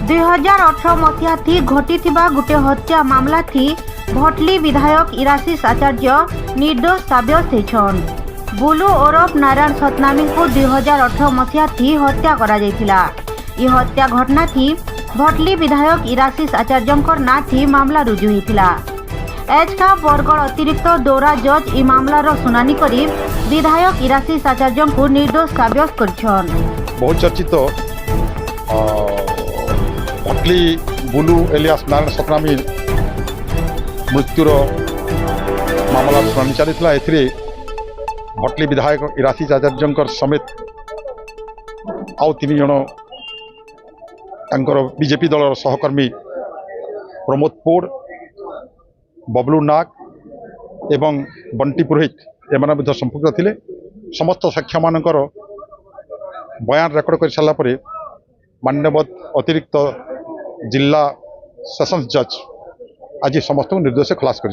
2018 मसीहा थी घटी गोटे हत्या मामला थी भटली विधायक इराशीष आचार्य निर्दोष साब्यस्त होइछन। बुलू ओरफ नारायण सतनामी को 2018 मसीहा थी हत्या करा जायतिला। यह हत्या घटना थी भटली विधायक इराशीष आचार्य ना थी मामला रुजु होइतिला। एचका बरगढ़ अतिरिक्त दौरा जज इ मामलार सुनानी करी विधायक इराशीष आचार्य को निर्दोष साब्यस्त करछन। बहुत चर्चित भटली बुलू एलियास नारायण सतनामी मृत्युर मामला शुणाणी चलता। ए भटली विधायक इराशीष आचार्य समेत आउ 3 जन बीजेपी दल सहकर्मी प्रमोद पोड़, बबलू नाग एवं बंटी पुरोहित एम संपुक्त थे। समस्त साक्ष्य मानकर बयान रेकर्ड कर सारा पर माननीय अतिरिक्त जिला सेशंस जज आज समस्त निर्दोष खलास कर।